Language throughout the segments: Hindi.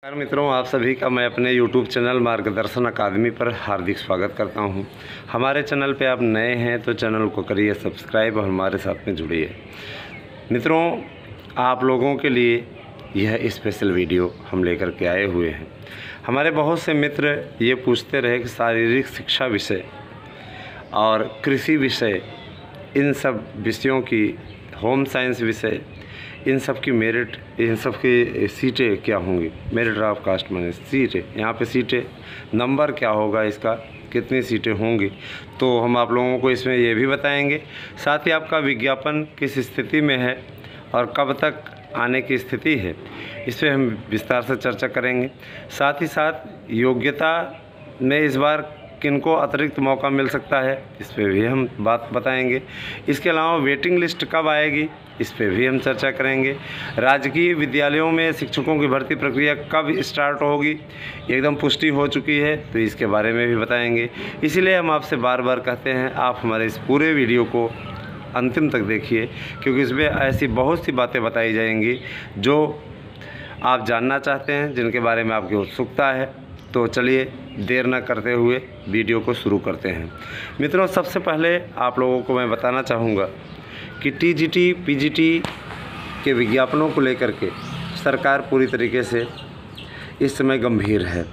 नमस्कार मित्रों, आप सभी का मैं अपने YouTube चैनल मार्गदर्शन अकादमी पर हार्दिक स्वागत करता हूं। हमारे चैनल पे आप नए हैं तो चैनल को करिए सब्सक्राइब और हमारे साथ में जुड़िए। मित्रों, आप लोगों के लिए यह स्पेशल वीडियो हम लेकर के आए हुए हैं। हमारे बहुत से मित्र ये पूछते रहे कि शारीरिक शिक्षा विषय और कृषि विषय, इन सब विषयों की, होम साइंस विषय, इन सब की मेरिट, इन सब की सीटें क्या होंगी, मेरिट ऑफ कास्ट माने सीटें, यहाँ पे सीटें, नंबर क्या होगा इसका, कितनी सीटें होंगी, तो हम आप लोगों को इसमें ये भी बताएंगे। साथ ही आपका विज्ञापन किस स्थिति में है और कब तक आने की स्थिति है, इस पर हम विस्तार से चर्चा करेंगे। साथ ही साथ योग्यता में इस बार किनको अतिरिक्त मौका मिल सकता है, इस पर भी हम बात बताएंगे। इसके अलावा वेटिंग लिस्ट कब आएगी, इस पर भी हम चर्चा करेंगे। राजकीय विद्यालयों में शिक्षकों की भर्ती प्रक्रिया कब स्टार्ट होगी, एकदम पुष्टि हो चुकी है, तो इसके बारे में भी बताएंगे। इसीलिए हम आपसे बार बार कहते हैं आप हमारे इस पूरे वीडियो को अंतिम तक देखिए, क्योंकि इसमें ऐसी बहुत सी बातें बताई जाएंगी जो आप जानना चाहते हैं, जिनके बारे में आपकी उत्सुकता है। तो चलिए देर न करते हुए वीडियो को शुरू करते हैं। मित्रों, सबसे पहले आप लोगों को मैं बताना चाहूँगा कि टीजीटी, पीजीटी के विज्ञापनों को लेकर के सरकार पूरी तरीके से इस समय गंभीर है।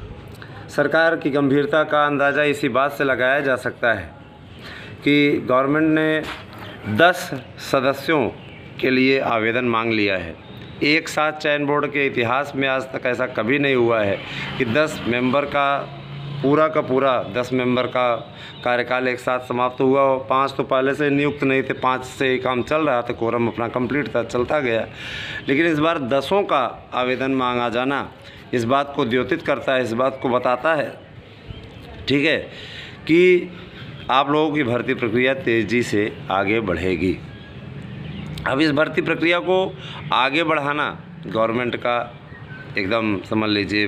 सरकार की गंभीरता का अंदाज़ा इसी बात से लगाया जा सकता है कि गवर्नमेंट ने 10 सदस्यों के लिए आवेदन मांग लिया है। एक साथ चयन बोर्ड के इतिहास में आज तक ऐसा कभी नहीं हुआ है कि 10 मेंबर का पूरा 10 मेंबर का कार्यकाल एक साथ समाप्त हुआ हो। 5 तो पहले से नियुक्त नहीं थे, 5 से ही काम चल रहा था, कोरम अपना कंप्लीट था, चलता गया। लेकिन इस बार 10 का आवेदन मांगा जाना इस बात को द्योतित करता है, इस बात को बताता है, ठीक है, कि आप लोगों की भर्ती प्रक्रिया तेज़ी से आगे बढ़ेगी। अब इस भर्ती प्रक्रिया को आगे बढ़ाना गवर्नमेंट का एकदम समझ लीजिए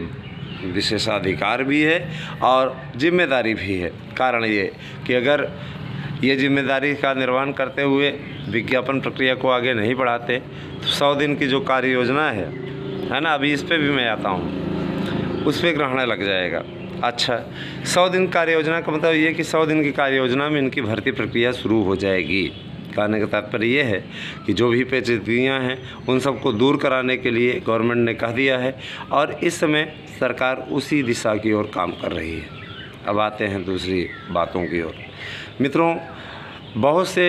विशेषाधिकार भी है और जिम्मेदारी भी है। कारण ये कि अगर ये जिम्मेदारी का निर्वहन करते हुए विज्ञापन प्रक्रिया को आगे नहीं बढ़ाते तो 100 दिन की जो कार्य योजना है ना, अभी इस पे भी मैं आता हूँ, उस पर ग्रहण लग जाएगा। अच्छा, 100 दिन कार्य योजना का मतलब ये कि 100 दिन की कार्य योजना में इनकी भर्ती प्रक्रिया शुरू हो जाएगी। कहने का तात्पर्य ये है कि जो भी पेचीदगियाँ हैं उन सबको दूर कराने के लिए गवर्नमेंट ने कह दिया है और इस समय सरकार उसी दिशा की ओर काम कर रही है। अब आते हैं दूसरी बातों की ओर। मित्रों, बहुत से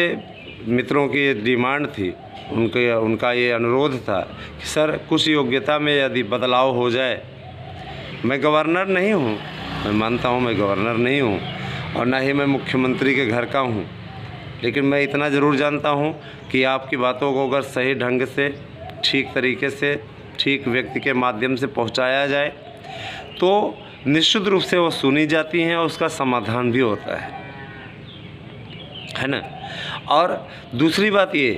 मित्रों की डिमांड थी, उनका ये अनुरोध था कि सर कुछ योग्यता में यदि बदलाव हो जाए। मैं गवर्नर नहीं हूँ, मैं मानता हूँ मैं गवर्नर नहीं हूँ और ना ही मैं मुख्यमंत्री के घर का हूँ, लेकिन मैं इतना ज़रूर जानता हूँ कि आपकी बातों को अगर सही ढंग से, ठीक तरीके से, ठीक व्यक्ति के माध्यम से पहुँचाया जाए तो निश्चित रूप से वो सुनी जाती हैं और उसका समाधान भी होता है ना। और दूसरी बात ये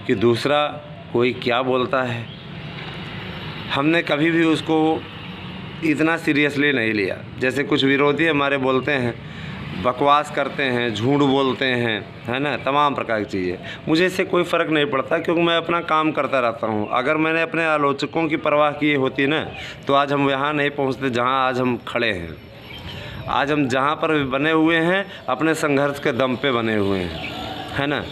कि दूसरा कोई क्या बोलता है, हमने कभी भी उसको इतना सीरियसली नहीं लिया। जैसे कुछ विरोधी हमारे बोलते हैं, बकवास करते हैं, झूठ बोलते हैं, है ना, तमाम प्रकार की चीज़ें, मुझे इससे कोई फ़र्क नहीं पड़ता, क्योंकि मैं अपना काम करता रहता हूँ। अगर मैंने अपने आलोचकों की परवाह की होती ना तो आज हम यहाँ नहीं पहुँचते जहाँ आज हम खड़े हैं। आज हम जहाँ पर बने हुए हैं अपने संघर्ष के दम पे बने हुए हैं, है ना।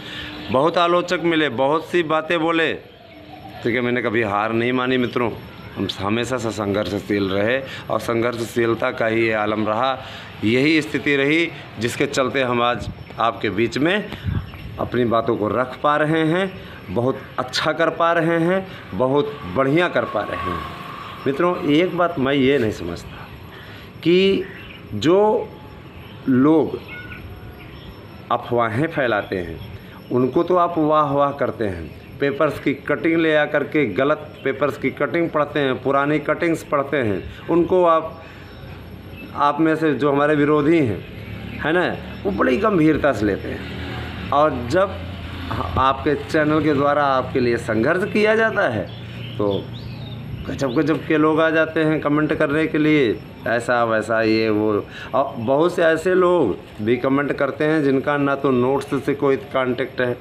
बहुत आलोचक मिले, बहुत सी बातें बोले, ठीक है, मैंने कभी हार नहीं मानी। मित्रों, हम हमेशा से संघर्षशील रहे और संघर्षशीलता का ही ये आलम रहा, यही स्थिति रही जिसके चलते हम आज आपके बीच में अपनी बातों को रख पा रहे हैं, बहुत अच्छा कर पा रहे हैं, बहुत बढ़िया कर पा रहे हैं। मित्रों, एक बात मैं ये नहीं समझता कि जो लोग अफवाहें फैलाते हैं उनको तो आप वाह वाह करते हैं, पेपर्स की कटिंग ले आकर के गलत पेपर्स की कटिंग पढ़ते हैं, पुरानी कटिंग्स पढ़ते हैं, उनको आप में से जो हमारे विरोधी हैं, है ना, वो बड़ी गंभीरता से लेते हैं। और जब आपके चैनल के द्वारा आपके लिए संघर्ष किया जाता है तो गजब के लोग आ जाते हैं कमेंट करने के लिए, ऐसा वैसा ये वो। और बहुत से ऐसे लोग भी कमेंट करते हैं जिनका ना तो नोट्स से कोई कांटेक्ट है,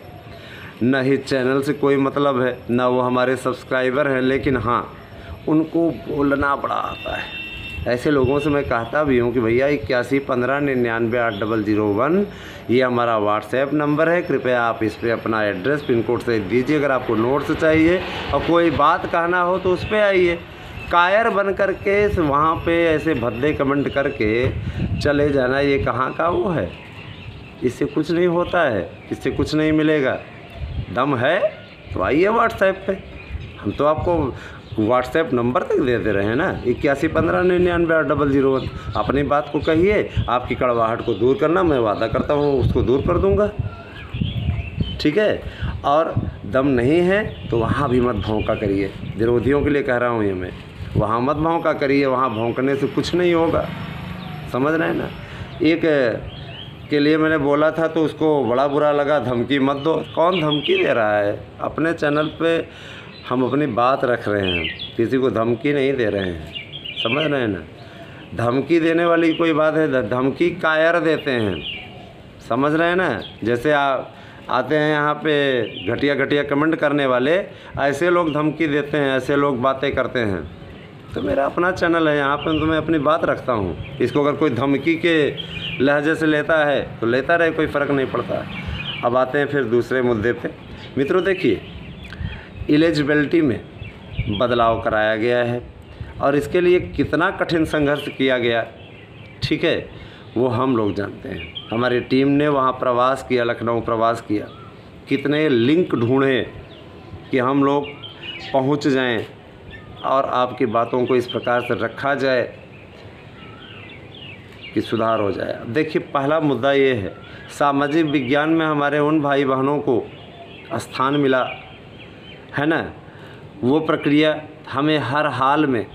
न ही चैनल से कोई मतलब है, ना वो हमारे सब्सक्राइबर हैं, लेकिन हाँ उनको बोलना बड़ा आता है। ऐसे लोगों से मैं कहता भी हूँ कि भैया 8115998001 ये हमारा व्हाट्सएप नंबर है, कृपया आप इस पर अपना एड्रेस पिन कोड से दीजिए। अगर आपको नोट्स चाहिए और कोई बात कहना हो तो उस पर आइए। कायर बन करके वहाँ पे ऐसे भद्दे कमेंट करके चले जाना, ये कहाँ का वो है? इससे कुछ नहीं होता है, इससे कुछ नहीं मिलेगा। दम है तो आइए व्हाट्सएप पे, हम तो आपको व्हाट्सएप नंबर तक दे दे रहे हैं ना, 8115998001। अपनी बात को कहिए, आपकी कड़वाहट को दूर करना, मैं वादा करता हूँ उसको दूर कर दूँगा, ठीक है। और दम नहीं है तो वहाँ भी मत भौंका करिए, विरोधियों के लिए कह रहा हूँ ये मैं, वहाँ मत भौंका करिए, वहाँ भौंकने से कुछ नहीं होगा, समझ रहे हैं ना। एक के लिए मैंने बोला था तो उसको बड़ा बुरा लगा, धमकी मत दो। कौन धमकी दे रहा है? अपने चैनल पे हम अपनी बात रख रहे हैं, किसी को धमकी नहीं दे रहे हैं, समझ रहे हैं ना। धमकी देने वाली कोई बात है? धमकी कायर देते हैं, समझ रहे हैं ना। जैसे आते हैं यहाँ पे घटिया घटिया कमेंट करने वाले, ऐसे लोग धमकी देते हैं, ऐसे लोग बातें करते हैं। तो मेरा अपना चैनल है, यहाँ पर तो मैं अपनी बात रखता हूँ। इसको अगर कोई धमकी के लहजे से लेता है तो लेता रहे, कोई फ़र्क नहीं पड़ता। अब आते हैं फिर दूसरे मुद्दे पे। मित्रों देखिए, एलिजिबिलिटी में बदलाव कराया गया है और इसके लिए कितना कठिन संघर्ष किया गया, ठीक है, वो हम लोग जानते हैं। हमारी टीम ने वहाँ प्रवास किया, लखनऊ प्रवास किया, कितने लिंक ढूंढे कि हम लोग पहुँच जाएं और आपकी बातों को इस प्रकार से रखा जाए कि सुधार हो जाए। अब देखिए, पहला मुद्दा ये है, सामाजिक विज्ञान में हमारे उन भाई बहनों को स्थान मिला है ना, वो प्रक्रिया हमें हर हाल में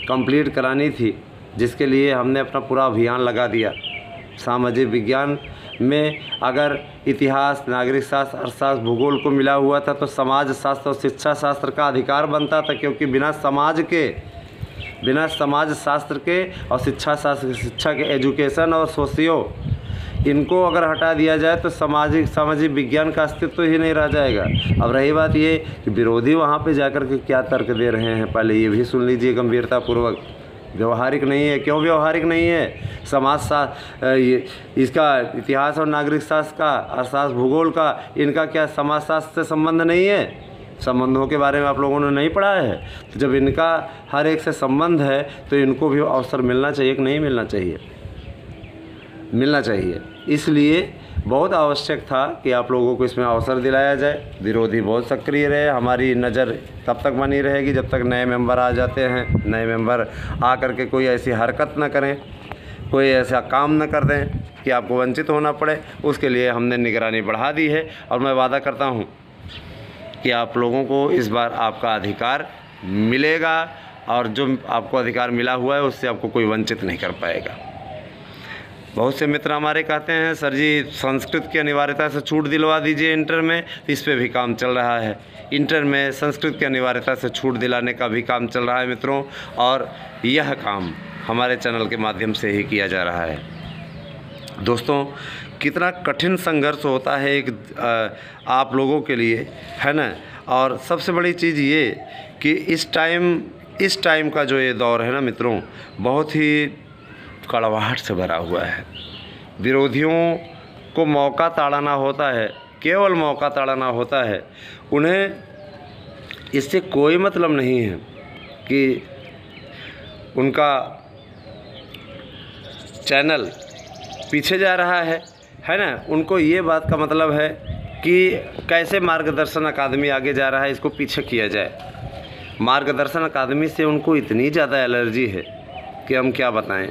कंप्लीट करानी थी, जिसके लिए हमने अपना पूरा अभियान लगा दिया। सामाजिक विज्ञान में अगर इतिहास, नागरिक शास्त्र, अर्थशास्त्र, भूगोल को मिला हुआ था तो समाज शास्त्र और शिक्षा शास्त्र का अधिकार बनता था, क्योंकि बिना समाज शास्त्र के और शिक्षा के एजुकेशन और सोशियो, इनको अगर हटा दिया जाए तो सामाजिक विज्ञान का अस्तित्व ही नहीं रह जाएगा। अब रही बात ये कि विरोधी वहाँ पे जाकर के क्या तर्क दे रहे हैं, पहले ये भी सुन लीजिए गंभीरतापूर्वक। व्यवहारिक नहीं है। क्यों व्यवहारिक नहीं है? समाज शास्त्र, इसका इतिहास और नागरिक शास्त्र का, अर्थशास्त्र, भूगोल का, इनका क्या समाज शास्त्र से संबंध नहीं है? संबंधों के बारे में आप लोगों ने नहीं पढ़ा है? तो जब इनका हर एक से संबंध है तो इनको भी अवसर मिलना चाहिए कि नहीं मिलना चाहिए? मिलना चाहिए। इसलिए बहुत आवश्यक था कि आप लोगों को इसमें अवसर दिलाया जाए। विरोधी बहुत सक्रिय रहे, हमारी नज़र तब तक बनी रहेगी जब तक नए मेंबर आ जाते हैं। नए मेंबर आ करके कोई ऐसी हरकत न करें, कोई ऐसा काम न कर दें कि आपको वंचित होना पड़े। उसके लिए हमने निगरानी बढ़ा दी है और मैं वादा करता हूं कि आप लोगों को इस बार आपका अधिकार मिलेगा और जो आपको अधिकार मिला हुआ है उससे आपको कोई वंचित नहीं कर पाएगा। बहुत से मित्र हमारे कहते हैं सर जी संस्कृत की अनिवार्यता से छूट दिलवा दीजिए इंटर में, इस पे भी काम चल रहा है। इंटर में संस्कृत की अनिवार्यता से छूट दिलाने का भी काम चल रहा है मित्रों, और यह काम हमारे चैनल के माध्यम से ही किया जा रहा है। दोस्तों, कितना कठिन संघर्ष होता है एक आप लोगों के लिए, है ना। और सबसे बड़ी चीज़ ये कि इस टाइम का जो ये दौर है ना मित्रों, बहुत ही कड़वाहट से भरा हुआ है। विरोधियों को मौका ताड़ना होता है, केवल मौका ताड़ना होता है। उन्हें इससे कोई मतलब नहीं है कि उनका चैनल पीछे जा रहा है ना। उनको ये बात का मतलब है कि कैसे मार्गदर्शन अकादमी आगे जा रहा है, इसको पीछे किया जाए। मार्गदर्शन अकादमी से उनको इतनी ज़्यादा एलर्जी है कि हम क्या बताएं,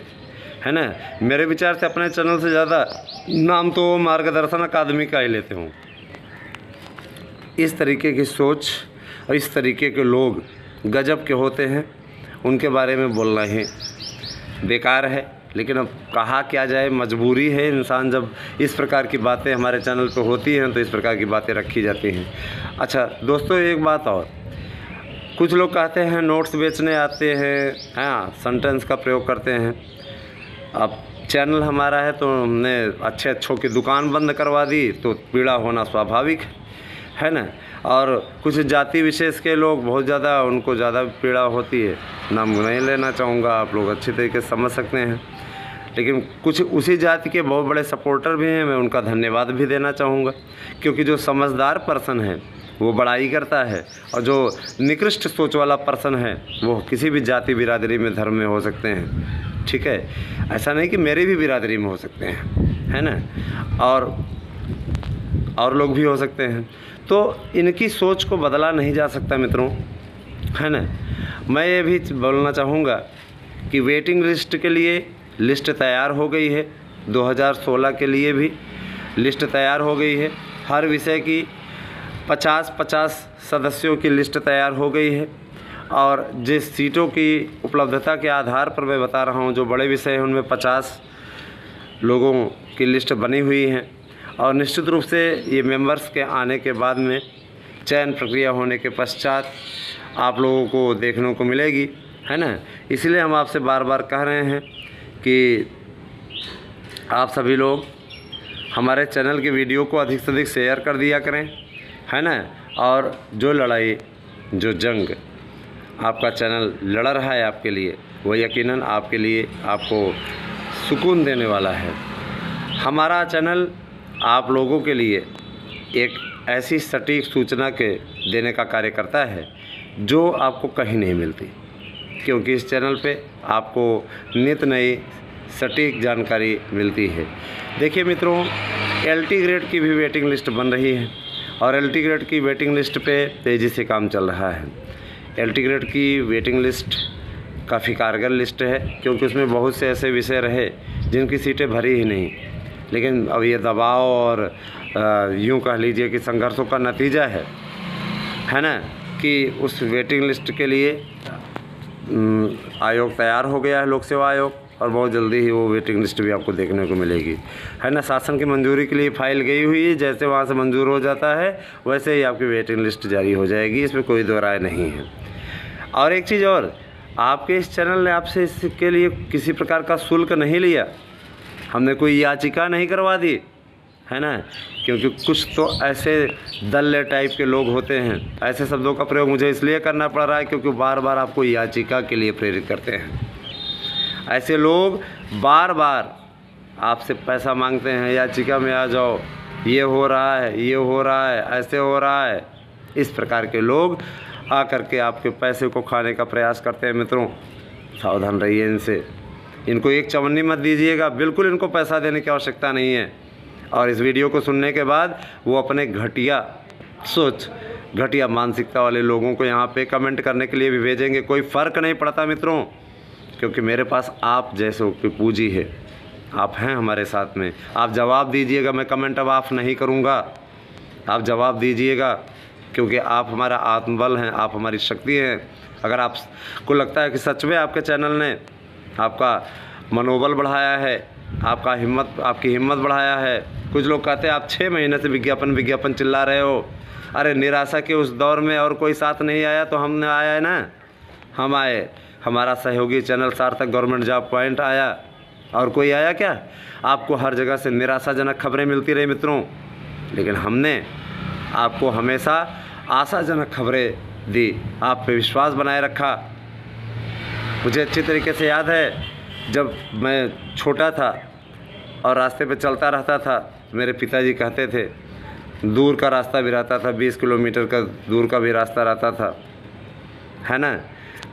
है ना। मेरे विचार से अपने चैनल से ज़्यादा नाम तो मार्गदर्शन अकादमी का ही लेते हूँ। इस तरीके की सोच और इस तरीके के लोग गजब के होते हैं, उनके बारे में बोलना ही बेकार है। लेकिन अब कहा क्या जाए, मजबूरी है। इंसान जब इस प्रकार की बातें हमारे चैनल पर होती हैं तो इस प्रकार की बातें रखी जाती हैं। अच्छा दोस्तों, एक बात और, कुछ लोग कहते हैं नोट्स बेचने आते हैं, हाँ सेंटेंस का प्रयोग करते हैं। अब चैनल हमारा है तो हमने अच्छे अच्छों की दुकान बंद करवा दी तो पीड़ा होना स्वाभाविक है ना। और कुछ जाति विशेष के लोग बहुत ज़्यादा, उनको ज़्यादा पीड़ा होती है, नाम नहीं लेना चाहूँगा, आप लोग अच्छी तरीके से समझ सकते हैं। लेकिन कुछ उसी जाति के बहुत बड़े सपोर्टर भी हैं, मैं उनका धन्यवाद भी देना चाहूँगा, क्योंकि जो समझदार पर्सन है वो बड़ाई करता है, और जो निकृष्ट सोच वाला पर्सन है वो किसी भी जाति बिरादरी में, धर्म में हो सकते हैं। ठीक है, ऐसा नहीं कि मेरी भी बिरादरी में हो सकते हैं, है ना, और लोग भी हो सकते हैं। तो इनकी सोच को बदला नहीं जा सकता मित्रों, है ना। मैं ये भी बोलना चाहूँगा कि वेटिंग लिस्ट के लिए लिस्ट तैयार हो गई है, 2016 के लिए भी लिस्ट तैयार हो गई है। हर विषय की 50-50 सदस्यों की लिस्ट तैयार हो गई है, और जिस सीटों की उपलब्धता के आधार पर मैं बता रहा हूँ, जो बड़े विषय हैं उनमें 50 लोगों की लिस्ट बनी हुई है। और निश्चित रूप से ये मेंबर्स के आने के बाद में चयन प्रक्रिया होने के पश्चात आप लोगों को देखने को मिलेगी, है ना। इसलिए हम आपसे बार बार कह रहे हैं कि आप सभी लोग हमारे चैनल के वीडियो को अधिक से अधिक शेयर कर दिया करें, है ना। और जो लड़ाई, जो जंग आपका चैनल लड़ रहा है आपके लिए, वो यकीनन आपके लिए, आपको सुकून देने वाला है। हमारा चैनल आप लोगों के लिए एक ऐसी सटीक सूचना के देने का कार्य करता है जो आपको कहीं नहीं मिलती, क्योंकि इस चैनल पे आपको नित नई सटीक जानकारी मिलती है। देखिए मित्रों, LT ग्रेड की भी वेटिंग लिस्ट बन रही है, और LT ग्रेड की वेटिंग लिस्ट पे तेज़ी से काम चल रहा है। LT ग्रेड की वेटिंग लिस्ट काफ़ी कारगर लिस्ट है, क्योंकि उसमें बहुत से ऐसे विषय रहे जिनकी सीटें भरी ही नहीं, लेकिन अब ये दबाव और यूँ कह लीजिए कि संघर्षों का नतीजा है ना, कि उस वेटिंग लिस्ट के लिए आयोग तैयार हो गया है, लोक सेवा आयोग, और बहुत जल्दी ही वो वेटिंग लिस्ट भी आपको देखने को मिलेगी, है ना। शासन की मंजूरी के लिए फ़ाइल गई हुई है, जैसे वहाँ से मंजूर हो जाता है वैसे ही आपकी वेटिंग लिस्ट जारी हो जाएगी, इसमें कोई दो राय नहीं है। और एक चीज़ और, आपके इस चैनल ने आपसे इसके लिए किसी प्रकार का शुल्क नहीं लिया, हमने कोई याचिका नहीं करवा दी, है ना, क्योंकि कुछ तो ऐसे दल्ले टाइप के लोग होते हैं, ऐसे शब्दों का प्रयोग मुझे इसलिए करना पड़ रहा है क्योंकि बार बार आपको याचिका के लिए प्रेरित करते हैं। ऐसे लोग बार बार आपसे पैसा मांगते हैं, याचिका में आ जाओ, ये हो रहा है, ये हो रहा है, ऐसे हो रहा है। इस प्रकार के लोग आकर के आपके पैसे को खाने का प्रयास करते हैं। मित्रों, सावधान रहिए इनसे, इनको एक चवन्नी मत दीजिएगा, बिल्कुल इनको पैसा देने की आवश्यकता नहीं है। और इस वीडियो को सुनने के बाद वो अपने घटिया सोच, घटिया मानसिकता वाले लोगों को यहाँ पे कमेंट करने के लिए भी भेजेंगे, कोई फ़र्क नहीं पड़ता मित्रों, क्योंकि मेरे पास आप जैसों की पूंजी है, आप हैं हमारे साथ में। आप जवाब दीजिएगा, मैं कमेंट अब ऑफ नहीं करूँगा, आप जवाब दीजिएगा, क्योंकि आप हमारा आत्मबल हैं, आप हमारी शक्ति हैं। अगर आपको लगता है कि सच में आपके चैनल ने आपका मनोबल बढ़ाया है, आपकी हिम्मत बढ़ाया है। कुछ लोग कहते हैं आप 6 महीने से विज्ञापन चिल्ला रहे हो, अरे निराशा के उस दौर में और कोई साथ नहीं आया तो हमने आया है ना, हम आए, हमारा सहयोगी चैनल सार्थक गवर्नमेंट जॉब पॉइंट आया, और कोई आया क्या? आपको हर जगह से निराशाजनक खबरें मिलती रही मित्रों, लेकिन हमने आपको हमेशा आशाजनक खबरें दी, आप पे विश्वास बनाए रखा। मुझे अच्छी तरीके से याद है, जब मैं छोटा था और रास्ते पे चलता रहता था, मेरे पिताजी कहते थे दूर का रास्ता भी रहता था, 20 किलोमीटर का दूर का भी रास्ता रहता था, है ना।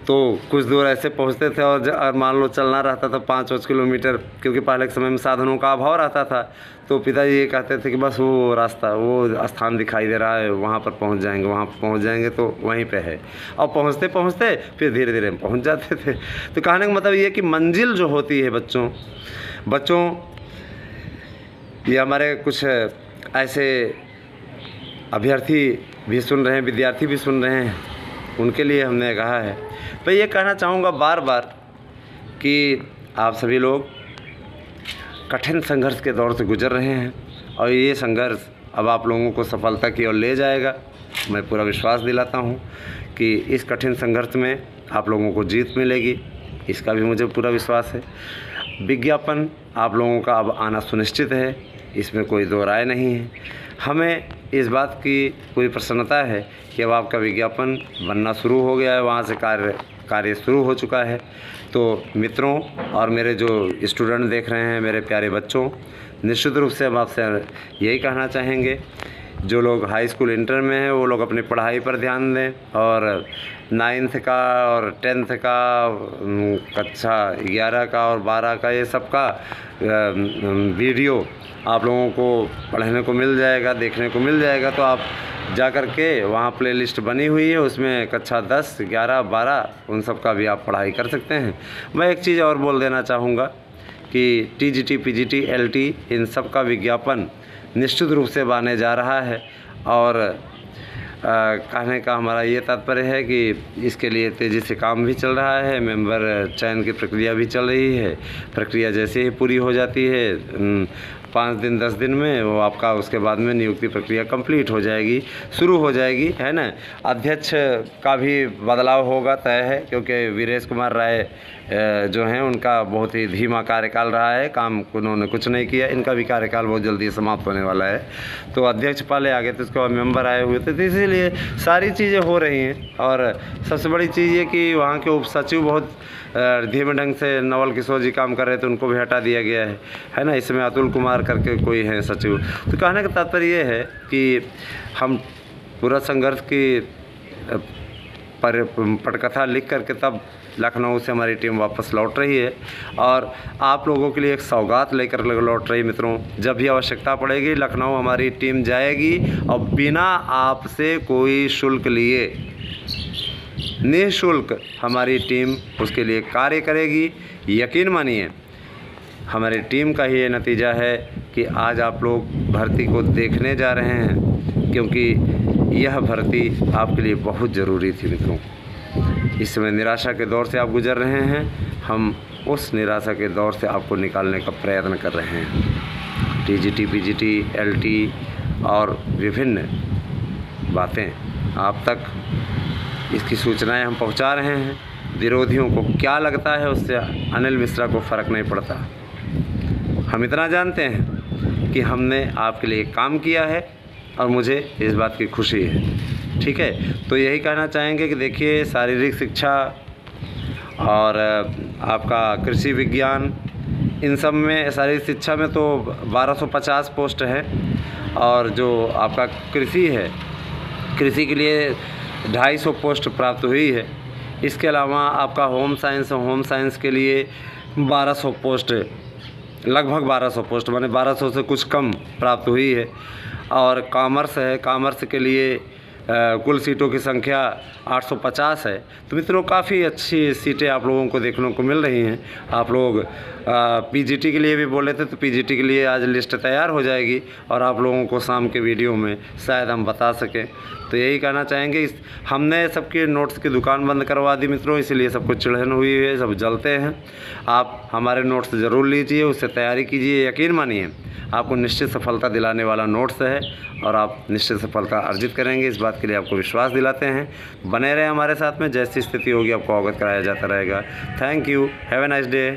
तो कुछ दूर ऐसे पहुंचते थे और मान लो चलना रहता था 5-5 किलोमीटर, क्योंकि पहले के समय में साधनों का अभाव रहता था। तो पिताजी ये कहते थे कि बस वो रास्ता, वो स्थान दिखाई दे रहा है, वहाँ पर पहुँच जाएंगे, वहाँ पर पहुँच जाएंगे तो वहीं पे है। और पहुँचते पहुँचते फिर धीरे धीरे हम पहुँच जाते थे। तो कहने का मतलब ये कि मंजिल जो होती है बच्चों, ये हमारे कुछ ऐसे अभ्यर्थी भी सुन रहे हैं, विद्यार्थी भी सुन रहे हैं, उनके लिए हमने कहा है। मैं ये कहना चाहूँगा बार बार कि आप सभी लोग कठिन संघर्ष के दौर से गुजर रहे हैं, और ये संघर्ष अब आप लोगों को सफलता की ओर ले जाएगा। मैं पूरा विश्वास दिलाता हूँ कि इस कठिन संघर्ष में आप लोगों को जीत मिलेगी, इसका भी मुझे पूरा विश्वास है। विज्ञापन आप लोगों का अब आना सुनिश्चित है, इसमें कोई दो राय नहीं है। हमें इस बात की पूरी प्रसन्नता है कि अब आपका विज्ञापन बनना शुरू हो गया है, वहाँ से कार्य शुरू हो चुका है। तो मित्रों और मेरे जो स्टूडेंट देख रहे हैं, मेरे प्यारे बच्चों, निश्चित रूप से हम आपसे यही कहना चाहेंगे, जो लोग हाई स्कूल इंटर में हैं वो लोग अपनी पढ़ाई पर ध्यान दें, और 9th का और 10th का, कक्षा 11 का और 12 का, ये सब का वीडियो आप लोगों को पढ़ने को मिल जाएगा, देखने को मिल जाएगा। तो आप जा कर के वहाँ प्लेलिस्ट बनी हुई है, उसमें कक्षा 10, 11, 12 उन सब का भी आप पढ़ाई कर सकते हैं। मैं एक चीज़ और बोल देना चाहूँगा कि TGT, PGT, LT इन सब का विज्ञापन निश्चित रूप से बने जा रहा है, और कहने का हमारा ये तात्पर्य है कि इसके लिए तेज़ी से काम भी चल रहा है, मेंबर चयन की प्रक्रिया भी चल रही है। प्रक्रिया जैसे ही पूरी हो जाती है 5 दिन 10 दिन में, वो आपका उसके बाद में नियुक्ति प्रक्रिया कंप्लीट हो जाएगी, शुरू हो जाएगी, है ना। अध्यक्ष का भी बदलाव होगा, तय है, क्योंकि वीरेश कुमार राय जो हैं उनका बहुत ही धीमा कार्यकाल रहा है, काम उन्होंने कुछ नहीं किया। इनका भी कार्यकाल बहुत जल्दी समाप्त होने वाला है। तो अध्यक्ष पहले आ गए थे, उसके बाद मेंबर आए हुए थे, तो इसीलिए सारी चीज़ें हो रही हैं। और सबसे बड़ी चीज़ ये कि वहाँ के उप सचिव बहुत धीमे ढंग से नवल किशोर जी काम कर रहे थे, उनको भी हटा दिया गया है ना। इसमें अतुल कुमार करके कोई हैं सचिव। तो कहने का तात्पर्य ये है कि हम पूरा संघर्ष की पटकथा लिख करके तब लखनऊ से हमारी टीम वापस लौट रही है, और आप लोगों के लिए एक सौगात लेकर लौट रही। मित्रों, जब भी आवश्यकता पड़ेगी लखनऊ हमारी टीम जाएगी, और बिना आपसे कोई शुल्क लिए निःशुल्क हमारी टीम उसके लिए कार्य करेगी। यकीन मानिए, हमारी टीम का ही ये नतीजा है कि आज आप लोग भर्ती को देखने जा रहे हैं, क्योंकि यह भर्ती आपके लिए बहुत ज़रूरी थी। मित्रों, इस समय निराशा के दौर से आप गुजर रहे हैं, हम उस निराशा के दौर से आपको निकालने का प्रयत्न कर रहे हैं। TGT, PGT, LT और विभिन्न बातें आप तक इसकी सूचनाएं हम पहुंचा रहे हैं। विरोधियों को क्या लगता है, उससे अनिल मिश्रा को फ़र्क नहीं पड़ता। हम इतना जानते हैं कि हमने आपके लिए काम किया है, और मुझे इस बात की खुशी है। ठीक है, तो यही कहना चाहेंगे कि देखिए, शारीरिक शिक्षा और आपका कृषि विज्ञान, इन सब में, शारीरिक शिक्षा में तो 1250 पोस्ट है, और जो आपका कृषि है, कृषि के लिए 250 पोस्ट प्राप्त हुई है। इसके अलावा आपका होम साइंस के लिए 1200 पोस्ट, लगभग 1200 पोस्ट, माने 1200 से कुछ कम प्राप्त हुई है। और कॉमर्स है, कॉमर्स के लिए कुल सीटों की संख्या 850 है। तो मित्रों, काफ़ी अच्छी सीटें आप लोगों को देखने को मिल रही हैं। आप लोग PGT के लिए भी बोले थे, तो PGT के लिए आज लिस्ट तैयार हो जाएगी, और आप लोगों को शाम के वीडियो में शायद हम बता सकें। तो यही कहना चाहेंगे, हमने सबके नोट्स की दुकान बंद करवा दी मित्रों, इसलिए सबको चिढ़न हुई है, सब जलते हैं। आप हमारे नोट्स ज़रूर लीजिए, उससे तैयारी कीजिए। यकीन मानिए, आपको निश्चित सफलता दिलाने वाला नोट्स है, और आप निश्चित सफलता अर्जित करेंगे, इस बात के लिए आपको विश्वास दिलाते हैं। बने रहे हमारे साथ में, जैसी स्थिति होगी आपको अवगत कराया जाता रहेगा। Thank you, have a nice day.